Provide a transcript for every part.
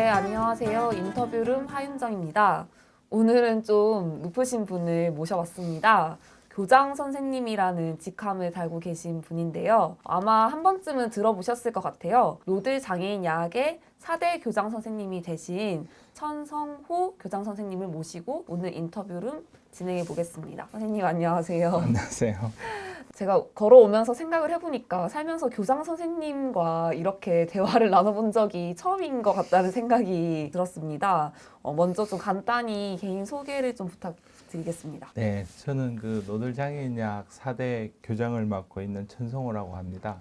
네, 안녕하세요. 인터뷰룸 하윤정입니다. 오늘은 좀 높으신 분을 모셔봤습니다. 교장 선생님이라는 직함을 달고 계신 분인데요. 아마 한 번쯤은 들어보셨을 것 같아요. 노들 장애인 야학의 4대 교장 선생님이 되신 천성호 교장 선생님을 모시고 오늘 인터뷰룸 진행해 보겠습니다. 선생님 안녕하세요. 안녕하세요. 제가 걸어오면서 생각을 해보니까 살면서 교장 선생님과 이렇게 대화를 나눠본 적이 처음인 것 같다는 생각이 들었습니다. 먼저 좀 간단히 개인 소개를 좀 부탁드리겠습니다. 네, 저는 그 노들장애인약 4대 교장을 맡고 있는 천성호라고 합니다.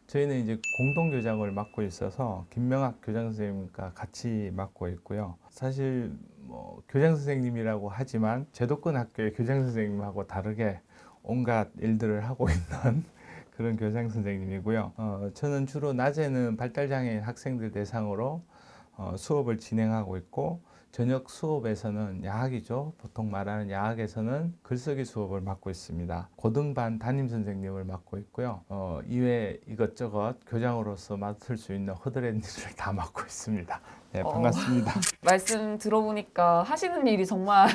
저희는 이제 공동교장을 맡고 있어서 김명학 교장 선생님과 같이 맡고 있고요. 사실 뭐 교장 선생님이라고 하지만 제도권 학교의 교장 선생님하고 다르게 온갖 일들을 하고 있는 그런 교장 선생님이고요. 저는 주로 낮에는 발달장애인 학생들 대상으로 수업을 진행하고 있고 저녁 수업에서는 야학이죠. 보통 말하는 야학에서는 글쓰기 수업을 맡고 있습니다. 고등반 담임 선생님을 맡고 있고요. 이외 이것저것 교장으로서 맡을 수 있는 허드렛 일을 다 맡고 있습니다. 네, 반갑습니다. 말씀 들어보니까 하시는 일이 정말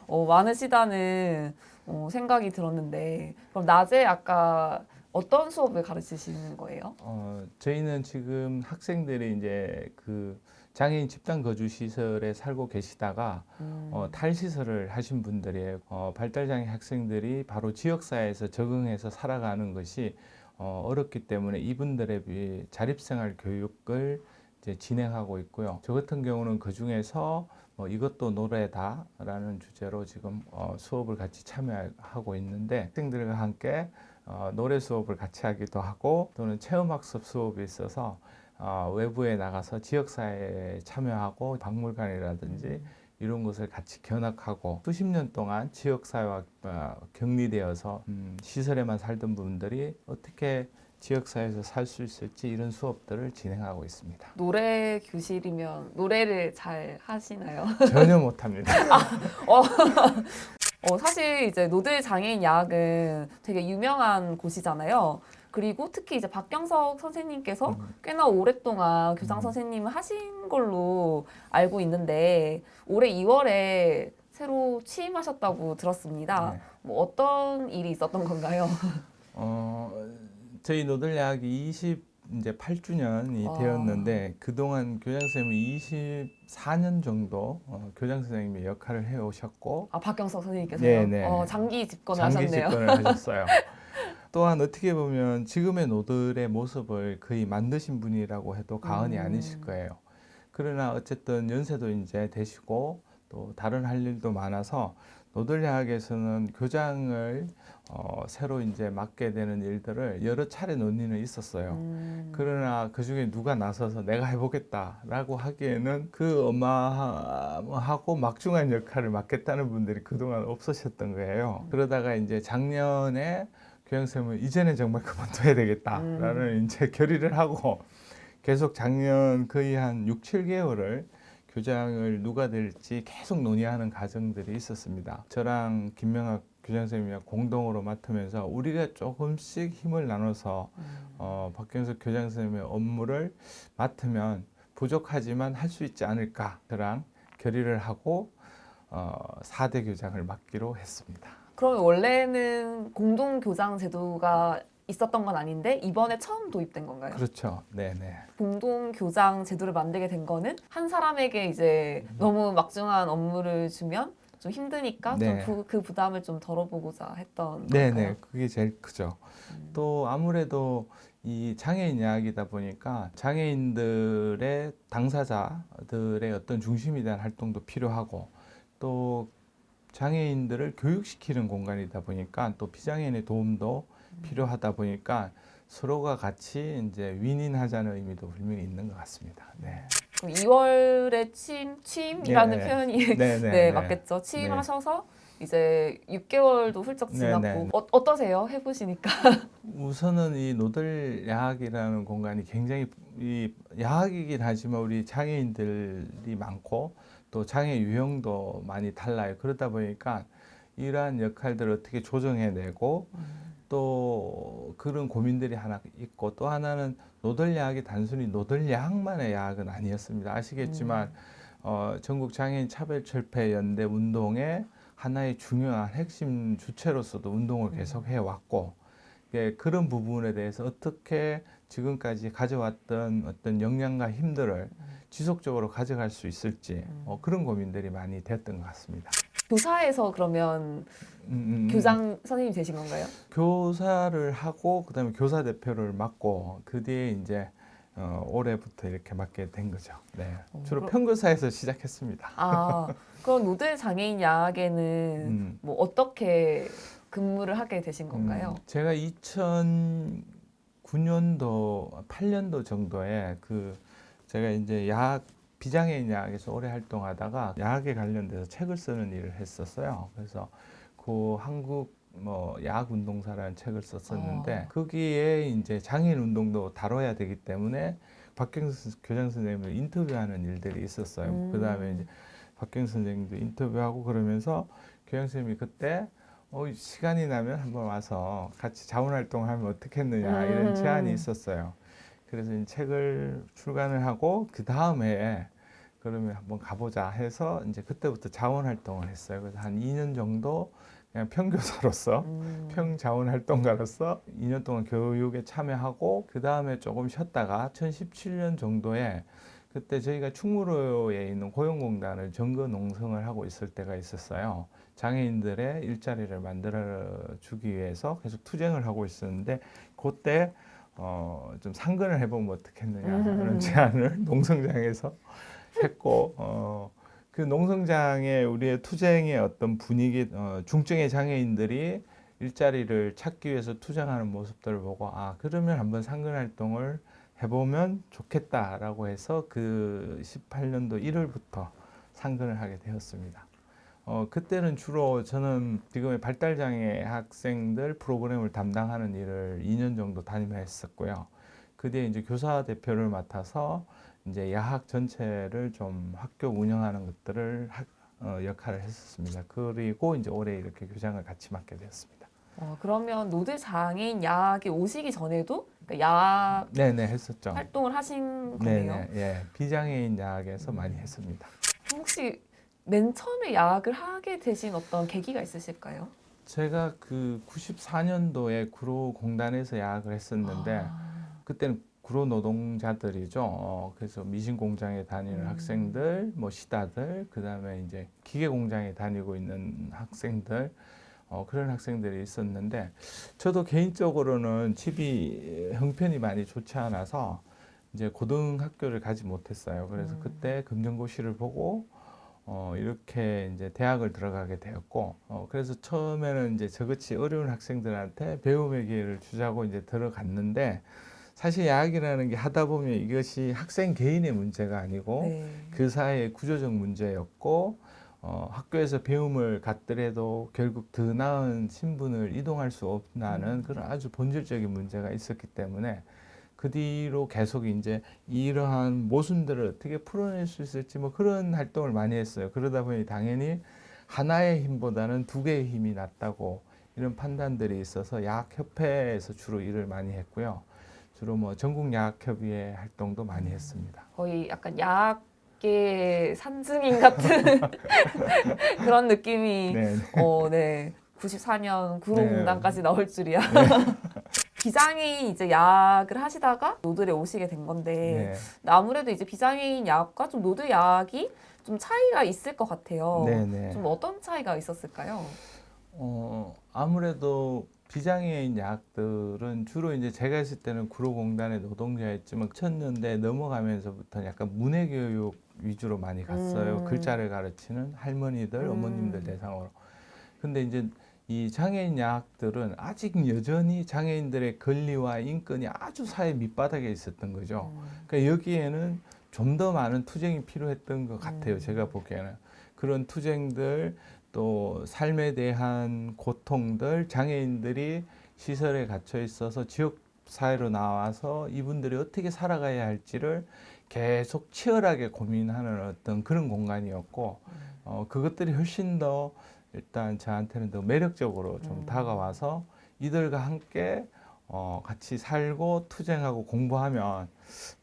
많으시다는 생각이 들었는데 그럼 낮에 아까 어떤 수업을 가르치시는 거예요? 저희는 지금 학생들이 이제 그 장애인 집단 거주 시설에 살고 계시다가 탈시설을 하신 분들이에요. 발달장애 학생들이 바로 지역사회에서 적응해서 살아가는 것이 어렵기 때문에 이분들의 자립생활 교육을 이제 진행하고 있고요. 저 같은 경우는 그 중에서 이것도 노래다라는 주제로 지금 수업을 같이 참여하고 있는데 학생들과 함께 노래 수업을 같이 하기도 하고 또는 체험학습 수업이 있어서 외부에 나가서 지역사회에 참여하고 박물관이라든지 이런 것을 같이 견학하고 수십 년 동안 지역사회와 격리되어서 시설에만 살던 분들이 어떻게 지역사회에서 살 수 있을지 이런 수업들을 진행하고 있습니다. 노래 교실이면 노래를 잘 하시나요? 전혀 못합니다. 사실 이제 노들 장애인 야학은 되게 유명한 곳이잖아요. 그리고 특히 이제 박경석 선생님께서 꽤나 오랫동안 교장 선생님을 하신 걸로 알고 있는데 올해 2월에 새로 취임하셨다고 들었습니다. 네. 뭐 어떤 일이 있었던 건가요? 저희 노들야학이 이제 8주년이 되었는데 그동안 교장 선생님이 24년 정도 교장 선생님의 역할을 해 오셨고 박경석 선생님께서요? 네네. 장기 집권을 장기 하셨네요. 집권을 하셨어요. 또한 어떻게 보면 지금의 노들의 모습을 거의 만드신 분이라고 해도 과언이 아니실 거예요. 그러나 어쨌든 연세도 이제 되시고 또 다른 할 일도 많아서 노들야학에서는 교장을 새로 이제 맡게 되는 일들을 여러 차례 논의는 있었어요. 그러나 그 중에 누가 나서서 내가 해보겠다라고 하기에는 그 어마하고 막중한 역할을 맡겠다는 분들이 그동안 없으셨던 거예요. 그러다가 이제 작년에 교장선생님은 이제는 정말 그만둬야 되겠다라는 이제 결의를 하고 계속 작년 거의 한 6, 7개월을 교장을 누가 될지 계속 논의하는 과정들이 있었습니다. 저랑 김명학 교장 선생님이랑 공동으로 맡으면서 우리가 조금씩 힘을 나눠서 박경석 교장 선생님의 업무를 맡으면 부족하지만 할 수 있지 않을까 저랑 결의를 하고 4대 교장을 맡기로 했습니다. 그러면 원래는 공동교장 제도가 있었던 건 아닌데 이번에 처음 도입된 건가요? 그렇죠. 네네. 공동교장 제도를 만들게 된 거는 한 사람에게 이제 너무 막중한 업무를 주면 좀 힘드니까 네. 좀 그 부담을 좀 덜어보고자 했던 네네. 걸까요? 그게 제일 크죠. 또 아무래도 이 장애인 이야기다 보니까 장애인들의 당사자들의 어떤 중심이 대한 활동도 필요하고 또 장애인들을 교육시키는 공간이다 보니까 또 비장애인의 도움도 필요하다 보니까 서로가 같이 이제 윈윈하자는 의미도 분명히 있는 것 같습니다. 네. 2월에 취임이라는 네. 표현이 네, 네, 네, 네. 맞겠죠. 취임하셔서 이제 6개월도 훌쩍 지났고 네, 네. 어떠세요? 해보시니까. 우선은 이 노들 야학이라는 공간이 굉장히 이 야학이긴 하지만 우리 장애인들이 많고 또 장애 유형도 많이 달라요. 그러다 보니까 이러한 역할들을 어떻게 조정해내고 또 그런 고민들이 하나 있고 또 하나는 노들야학이 단순히 노들야학만의 야학은 아니었습니다. 아시겠지만 전국 장애인 차별철폐연대 운동의 하나의 중요한 핵심 주체로서도 운동을 계속 해왔고 그런 부분에 대해서 어떻게 지금까지 가져왔던 어떤 역량과 힘들을 지속적으로 가져갈 수 있을지 그런 고민들이 많이 됐던 것 같습니다. 교사에서 그러면 교장 선생님이 되신 건가요? 교사를 하고 그다음에 교사 대표를 맡고 그 뒤에 이제 올해부터 이렇게 맡게 된 거죠. 네. 주로 평교사에서 시작했습니다. 그럼 노들 장애인 야학에는 뭐 어떻게 근무를 하게 되신 건가요? 제가 2009년도, 8년도 정도에 제가 이제 비장애인 야학에서 오래 활동하다가 야학에 관련돼서 책을 쓰는 일을 했었어요. 그래서 그 한국 야학 운동사라는 책을 썼었는데 거기에 이제 장애인 운동도 다뤄야 되기 때문에 박경수 교장 선생님을 인터뷰하는 일들이 있었어요. 그다음에 이제 박경수 선생님도 인터뷰하고 그러면서 교장 선생님이 그때 시간이 나면 한번 와서 같이 자원활동을 하면 어떻겠느냐 이런 제안이 있었어요. 그래서 이 책을 출간을 하고 그 다음에 그러면 한번 가보자 해서 이제 그때부터 자원활동을 했어요. 그래서 한 2년 정도 그냥 평교사로서 평자원활동가로서 2년 동안 교육에 참여하고 그 다음에 조금 쉬었다가 2017년 정도에 그때 저희가 충무로에 있는 고용공단을 정거 농성을 하고 있을 때가 있었어요. 장애인들의 일자리를 만들어주기 위해서 계속 투쟁을 하고 있었는데 그때 좀 상근을 해보면 어떻겠느냐 하는 제안을 농성장에서 했고 그 농성장의 우리의 투쟁의 어떤 분위기 중증의 장애인들이 일자리를 찾기 위해서 투쟁하는 모습들을 보고 그러면 한번 상근 활동을 해보면 좋겠다라고 해서 그 18년도 1월부터 상근을 하게 되었습니다. 그때는 주로 저는 지금의 발달장애 학생들 프로그램을 담당하는 일을 2년 정도 담임했었고요. 그 뒤에 이제 교사 대표를 맡아서 이제 야학 전체를 좀 학교 운영하는 것들을 역할을 했었습니다. 그리고 이제 올해 이렇게 교장을 같이 맡게 되었습니다. 그러면 노들 장애인 야학에 오시기 전에도 그러니까 야학 네네 했었죠. 활동을 하신 거네요. 네네 예 비장애인 야학에서 많이 했습니다. 혹시 맨 처음에 야학을 하게 되신 어떤 계기가 있으실까요? 제가 그 94년도에 구로공단에서 야학을 했었는데 그때는 구로 노동자들이죠. 그래서 미신 공장에 다니는 학생들, 뭐 시다들, 그 다음에 이제 기계 공장에 다니고 있는 학생들, 그런 학생들이 있었는데 저도 개인적으로는 집이 형편이 많이 좋지 않아서 이제 고등학교를 가지 못했어요. 그래서 그때 검정고시를 보고 이렇게 이제 대학을 들어가게 되었고, 그래서 처음에는 이제 저같이 어려운 학생들한테 배움의 기회를 주자고 이제 들어갔는데, 사실 야학이라는 게 하다 보면 이것이 학생 개인의 문제가 아니고 그 사회의 구조적 문제였고, 학교에서 배움을 갖더라도 결국 더 나은 신분을 이동할 수 없다는 그런 아주 본질적인 문제가 있었기 때문에 그 뒤로 계속 이제 이러한 모순들을 어떻게 풀어낼 수 있을지 뭐 그런 활동을 많이 했어요. 그러다 보니 당연히 하나의 힘보다는 두 개의 힘이 낫다고 이런 판단들이 있어서 야학협회에서 주로 일을 많이 했고요. 주로 뭐 전국야학협의회 활동도 많이 했습니다. 거의 약간 야학계 산증인 같은 그런 느낌이 네. 94년 구로공단까지 나올 줄이야. 비장애인 이제 야학을 하시다가 노들에 오시게 된 건데 아무래도 이제 비장애인 야학과 좀 노들 야학이 좀 차이가 있을 것 같아요. 좀 어떤 차이가 있었을까요? 아무래도 비장애인 야학들은 주로 이제 제가 했을 때는 구로공단의 노동자였지만 2000년대 넘어가면서부터 약간 문해교육 위주로 많이 갔어요. 글자를 가르치는 할머니들, 어머님들 대상으로. 근데 이제 이 장애인 야학들은 아직 여전히 장애인들의 권리와 인권이 아주 사회 밑바닥에 있었던 거죠. 그러니까 여기에는 좀 더 많은 투쟁이 필요했던 것 같아요. 제가 보기에는. 그런 투쟁들, 또 삶에 대한 고통들, 장애인들이 시설에 gat혀 있어서 지역 사회로 나와서 이분들이 어떻게 살아가야 할지를 계속 치열하게 고민하는 어떤 그런 공간이었고, 그것들이 훨씬 더 일단 저한테는 더 매력적으로 좀 다가와서 이들과 함께 같이 살고 투쟁하고 공부하면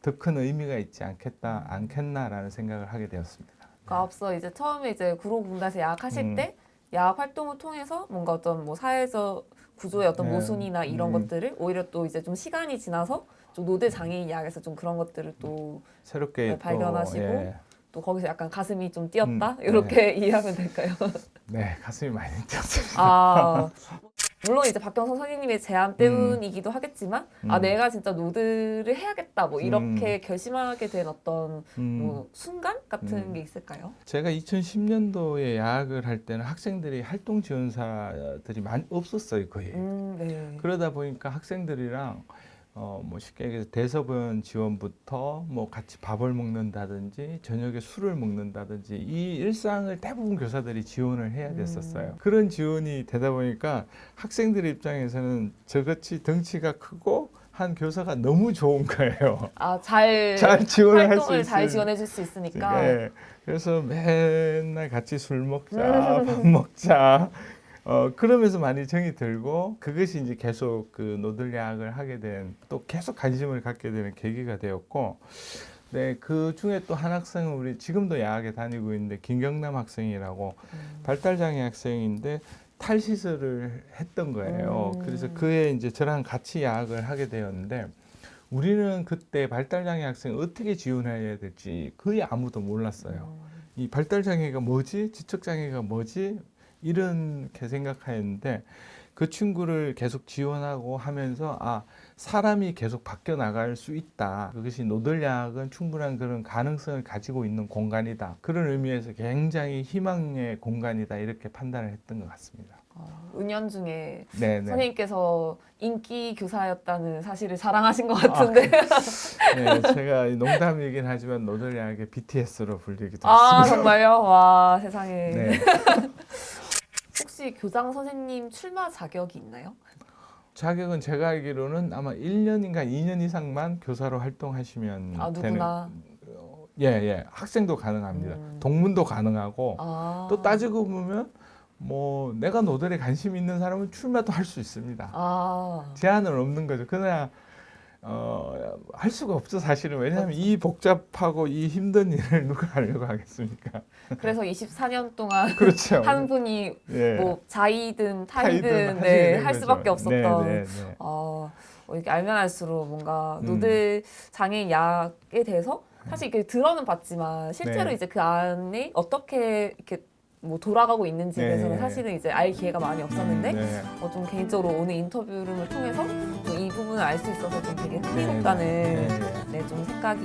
더 큰 의미가 있지 않겠나라는 생각을 하게 되었습니다. 그러니까 앞서 이제 처음에 이제 구로군단에서 야학하실 때 야학 활동을 통해서 뭔가 어떤 뭐 사회적 구조의 어떤 네. 모순이나 이런 것들을 오히려 또 이제 좀 시간이 지나서 좀 노드 장애인 야학에서 좀 그런 것들을 또 새롭게 또, 발견하시고 예. 또 거기서 약간 가슴이 좀 뛰었다 네. 이렇게 이해하면 될까요? 네, 가슴이 많이 뛰었습니다. 아 물론 이제 박경선 선생님의 제안 때문이기도 하겠지만 아 내가 진짜 노드를 해야겠다 뭐 이렇게 결심하게 된 어떤 뭐 순간 같은 게 있을까요? 제가 2010년도에 야학을 할 때는 학생들이 활동 지원사들이 많이 없었어요, 거의. 네. 그러다 보니까 학생들이랑 뭐 쉽게 얘기해서 대서변 지원부터 뭐 같이 밥을 먹는다든지 저녁에 술을 먹는다든지 이 일상을 대부분 교사들이 지원을 해야 됐었어요. 그런 지원이 되다 보니까 학생들 입장에서는 저같이 덩치가 크고 한 교사가 너무 좋은 거예요. 아, 잘 지원을 할 수 활동을 잘 있어요. 지원해 줄 수 있으니까. 네. 그래서 맨날 같이 술 먹자, 밥 먹자. 그러면서 많이 정이 들고 그것이 이제 계속 그 노들야학을 하게 된 또 계속 관심을 갖게 되는 계기가 되었고, 네, 그 중에 또 한 학생은 우리 지금도 야학에 다니고 있는데 김경남 학생이라고 발달장애 학생인데 탈시설을 했던 거예요. 그래서 그에 이제 저랑 같이 야학을 하게 되었는데 우리는 그때 발달장애 학생 어떻게 지원해야 될지 거의 아무도 몰랐어요. 이 발달장애가 뭐지? 지적장애가 뭐지? 이렇게 생각하였는데 그 친구를 계속 지원하고 하면서 아 사람이 계속 바뀌어 나갈 수 있다. 그것이 노들야학은 충분한 그런 가능성을 가지고 있는 공간이다. 그런 의미에서 굉장히 희망의 공간이다. 이렇게 판단을 했던 것 같습니다. 은연중에 네네. 선생님께서 인기 교사였다는 사실을 자랑하신 것 같은데. 네, 제가 농담이긴 하지만 노들야학의 BTS로 불리기도 아, 했습니다. 정말요? 와, 세상에. 네. 혹시 교장 선생님 출마 자격이 있나요? 자격은 제가 알기로는 아마 1년인가 2년 이상만 교사로 활동하시면 아, 되는. 누구나. 예. 학생도 가능합니다. 동문도 가능하고 아. 또 따지고 보면 뭐 내가 노들에 관심 있는 사람은 출마도 할 수 있습니다. 아. 제한은 없는 거죠. 그냥 할 수가 없죠, 사실은. 왜냐하면 이 복잡하고 이 힘든 일을 누가 하려고 하겠습니까? 그래서 24년 동안 그렇죠. 한 분이 예. 뭐 자이든 타이든 타이든 하시게 네, 된 할 거죠. 수밖에 없었던. 네. 이렇게 알면 알수록 뭔가 노들 장애인 약에 대해서 사실 이렇게 들어는 봤지만 실제로 네. 이제 그 안에 어떻게 이렇게 뭐 돌아가고 있는지에 네. 대해서는 사실은 이제 알 기회가 많이 없었는데 네. 좀 개인적으로 오늘 인터뷰를 통해서 이 부분을 알 수 있어서 좀 되게 흥미롭다는 네. 네, 좀 생각이